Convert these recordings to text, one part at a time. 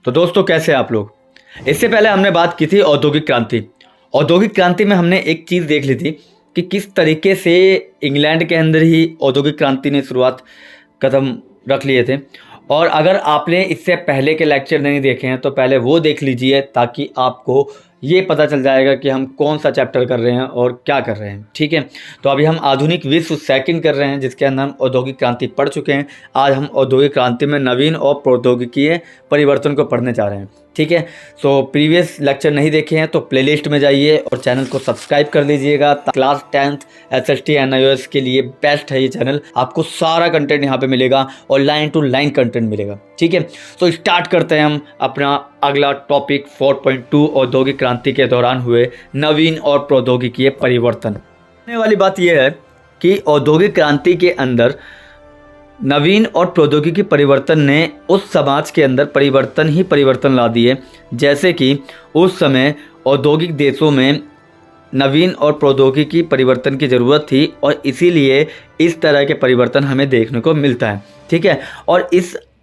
तो दोस्तों कैसे हैं आप लोग। इससे पहले हमने बात की थी औद्योगिक क्रांति। औद्योगिक क्रांति में हमने एक चीज़ देख ली थी कि किस तरीके से इंग्लैंड के अंदर ही औद्योगिक क्रांति ने शुरुआत कदम रख लिए थे। और अगर आपने इससे पहले के लेक्चर नहीं देखे हैं तो पहले वो देख लीजिए, ताकि आपको ये पता चल जाएगा कि हम कौन सा चैप्टर कर रहे हैं और क्या कर रहे हैं। ठीक है, तो अभी हम आधुनिक विश्व सेकंड कर रहे हैं, जिसके अंदर हम औद्योगिक क्रांति पढ़ चुके हैं। आज हम औद्योगिक क्रांति में नवीन और प्रौद्योगिकीय परिवर्तन को पढ़ने जा रहे हैं। ठीक है, तो प्रीवियस लेक्चर नहीं देखे हैं तो प्लेलिस्ट में जाइए और चैनल को सब्सक्राइब कर लीजिएगा। क्लास 10th SST NIOS के लिए बेस्ट है ये चैनल। आपको सारा कंटेंट यहाँ पे मिलेगा और लाइन टू लाइन कंटेंट मिलेगा। ठीक है, तो स्टार्ट करते हैं हम अपना अगला टॉपिक 4.2 औद्योगिक क्रांति के दौरान हुए नवीन और प्रौद्योगिकीय परिवर्तन। होने वाली बात यह है कि औद्योगिक क्रांति के अंदर नवीन और प्रौद्योगिकी परिवर्तन ने उस समाज के अंदर परिवर्तन ही परिवर्तन ला दिए। जैसे कि उस समय औद्योगिक देशों में नवीन और प्रौद्योगिकी परिवर्तन की ज़रूरत थी और इसीलिए इस तरह के परिवर्तन हमें देखने को मिलता है। ठीक है, और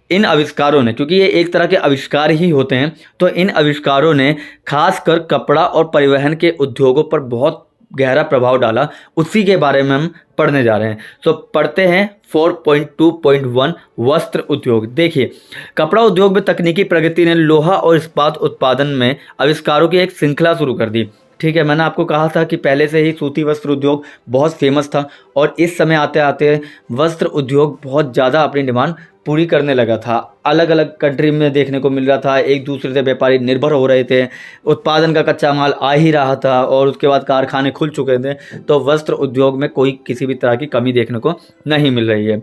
इन आविष्कारों ने, क्योंकि ये एक तरह के आविष्कार ही होते हैं, तो इन आविष्कारों ने खासकर कपड़ा और परिवहन के उद्योगों पर बहुत गहरा प्रभाव डाला। उसी के बारे में हम पढ़ने जा रहे हैं। तो पढ़ते हैं 4.2.1 वस्त्र उद्योग। देखिए, कपड़ा उद्योग में तकनीकी प्रगति ने लोहा और इस्पात उत्पादन में आविष्कारों की एक श्रृंखला शुरू कर दी। ठीक है, मैंने आपको कहा था कि पहले से ही सूती वस्त्र उद्योग बहुत फेमस था और इस समय आते आते वस्त्र उद्योग बहुत ज़्यादा अपनी डिमांड पूरी करने लगा था। अलग अलग कंट्री में देखने को मिल रहा था, एक दूसरे से व्यापारी निर्भर हो रहे थे, उत्पादन का कच्चा माल आ ही रहा था और उसके बाद कारखाने खुल चुके थे। तो वस्त्र उद्योग में कोई किसी भी तरह की कमी देखने को नहीं मिल रही है।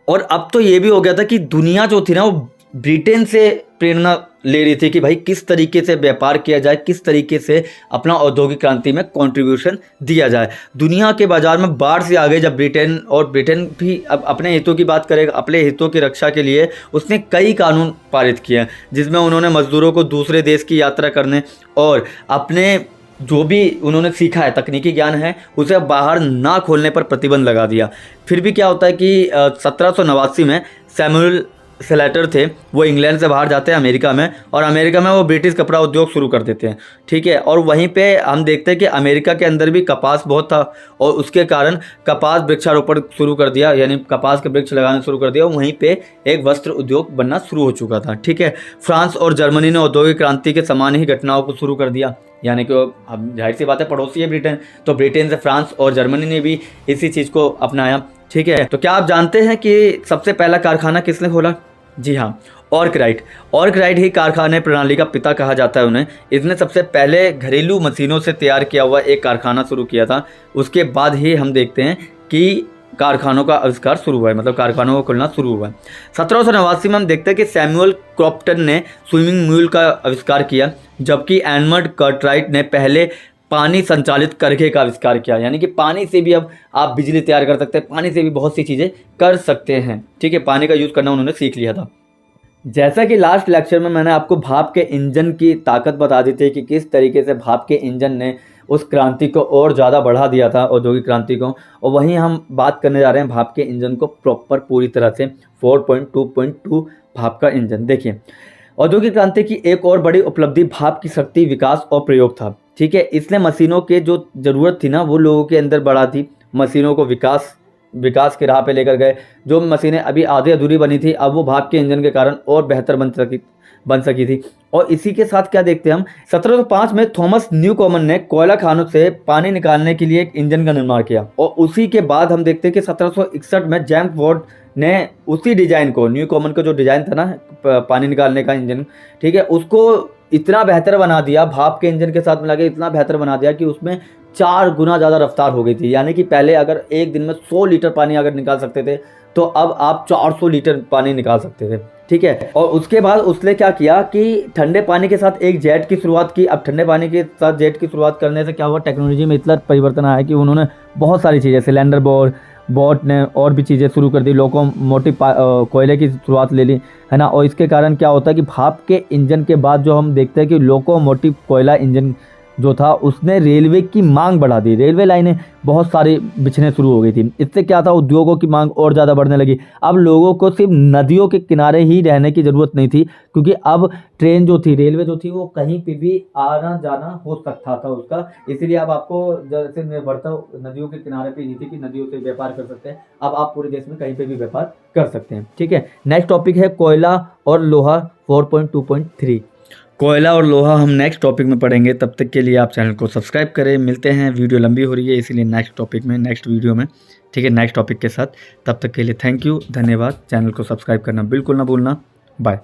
और अब तो ये भी हो गया था कि दुनिया जो थी ना, वो ब्रिटेन से प्रेरणा ले रही थी कि भाई किस तरीके से व्यापार किया जाए, किस तरीके से अपना औद्योगिक क्रांति में कंट्रीब्यूशन दिया जाए। दुनिया के बाजार में बाढ़ से आ गए जब ब्रिटेन भी अब अपने हितों की बात करेगा। अपने हितों की रक्षा के लिए उसने कई कानून पारित किए हैं, जिसमें उन्होंने मजदूरों को दूसरे देश की यात्रा करने और अपने जो भी उन्होंने सीखा है, तकनीकी ज्ञान है, उसे बाहर ना खोलने पर प्रतिबंध लगा दिया। फिर भी क्या होता है कि 1789 में सैमुअल स्लेटर थे, वो इंग्लैंड से बाहर जाते हैं अमेरिका में, और अमेरिका में वो ब्रिटिश कपड़ा उद्योग शुरू कर देते हैं। ठीक है, और वहीं पे हम देखते हैं कि अमेरिका के अंदर भी कपास बहुत था और उसके कारण कपास वृक्षारोपण शुरू कर दिया, यानी कपास के वृक्ष लगाने शुरू कर दिया। वहीं पे एक वस्त्र उद्योग बनना शुरू हो चुका था। ठीक है, फ्रांस और जर्मनी ने औद्योगिक क्रांति के समान ही घटनाओं को शुरू कर दिया, यानी कि अब जाहिर सी बात है पड़ोसी है ब्रिटेन, तो ब्रिटेन से फ्रांस और जर्मनी ने भी इसी चीज़ को अपनाया। ठीक है, तो क्या आप जानते हैं कि सबसे पहला कारखाना किसने खोला? जी हाँ, ऑर्कराइट ही कारखाने प्रणाली का पिता कहा जाता है उन्हें। इसने सबसे पहले घरेलू मशीनों से तैयार किया हुआ एक कारखाना शुरू किया था। उसके बाद ही हम देखते हैं कि कारखानों का आविष्कार शुरू हुआ है, मतलब कारखानों को खुलना शुरू हुआ है। 1789 में हम देखते हैं कि सैमुअल क्रॉम्पटन ने स्विमिंग म्यूल का आविष्कार किया, जबकि एडमंड कार्टराइट ने पहले पानी संचालित करघे का आविष्कार किया, यानी कि पानी से भी अब आप बिजली तैयार कर सकते हैं, पानी से भी बहुत सी चीज़ें कर सकते हैं। ठीक है, पानी का यूज़ करना उन्होंने सीख लिया था। जैसा कि लास्ट लेक्चर में मैंने आपको भाप के इंजन की ताकत बता दी थी कि किस तरीके से भाप के इंजन ने उस क्रांति को और ज़्यादा बढ़ा दिया था, औद्योगिक क्रांति को, और वहीं हम बात करने जा रहे हैं भाप के इंजन को प्रॉपर पूरी तरह से 4.2.2 भाप का इंजन। देखिए, औद्योगिक क्रांति की एक और बड़ी उपलब्धि भाप की शक्ति विकास और प्रयोग था। ठीक है, इसने मशीनों के जो ज़रूरत थी ना, वो लोगों के अंदर बढ़ा दी, मशीनों को विकास की राह पे लेकर गए। जो मशीनें अभी आधी अधूरी बनी थी, अब वो भाप के इंजन के कारण और बेहतर बन सकी थी। और इसी के साथ क्या देखते हैं हम, 1705 में थॉमस न्यूकॉमन ने कोयला खानों से पानी निकालने के लिए एक इंजन का निर्माण किया, और उसी के बाद हम देखते हैं कि 1761 में जेम्स वॉट ने उसी डिज़ाइन को, न्यूकॉमन का जो डिज़ाइन था ना पानी निकालने का इंजन, ठीक है, उसको इतना बेहतर बना दिया, भाप के इंजन के साथ मिला के इतना बेहतर बना दिया कि उसमें 4 गुना ज़्यादा रफ्तार हो गई थी। यानी कि पहले अगर एक दिन में 100 लीटर पानी अगर निकाल सकते थे, तो अब आप 400 लीटर पानी निकाल सकते थे। ठीक है, और उसके बाद उसने क्या किया कि ठंडे पानी के साथ एक जेट की शुरुआत की। अब ठंडे पानी के साथ जेट की शुरुआत करने से क्या हुआ, टेक्नोलॉजी में इतना परिवर्तन आया कि उन्होंने बहुत सारी चीज़ें, सिलेंडर बोट ने और भी चीज़ें शुरू कर दी, लोकोमोटिव कोयले की शुरुआत ले ली, है ना। और इसके कारण क्या होता है कि भाप के इंजन के बाद जो हम देखते हैं कि लोकोमोटिव कोयला इंजन जो था उसने रेलवे की मांग बढ़ा दी, रेलवे लाइनें बहुत सारी बिछने शुरू हो गई थी। इससे क्या था, उद्योगों की मांग और ज़्यादा बढ़ने लगी। अब लोगों को सिर्फ नदियों के किनारे ही रहने की ज़रूरत नहीं थी, क्योंकि अब ट्रेन जो थी, रेलवे जो थी, वो कहीं पे भी आना जाना हो सकता था उसका। इसीलिए अब आपको जैसे निर्भरता नदियों के किनारे पे नहीं थी कि नदियों से व्यापार कर सकते हैं, अब आप पूरे देश में कहीं पे भी व्यापार कर सकते हैं। ठीक है, नेक्स्ट टॉपिक है कोयला और लोहा 4.2.3। कोयला और लोहा हम नेक्स्ट टॉपिक में पढ़ेंगे, तब तक के लिए आप चैनल को सब्सक्राइब करें। मिलते हैं, वीडियो लंबी हो रही है इसीलिए नेक्स्ट टॉपिक में, नेक्स्ट वीडियो में। ठीक है, नेक्स्ट टॉपिक के साथ। तब तक के लिए थैंक यू, धन्यवाद। चैनल को सब्सक्राइब करना बिल्कुल ना भूलना। बाय।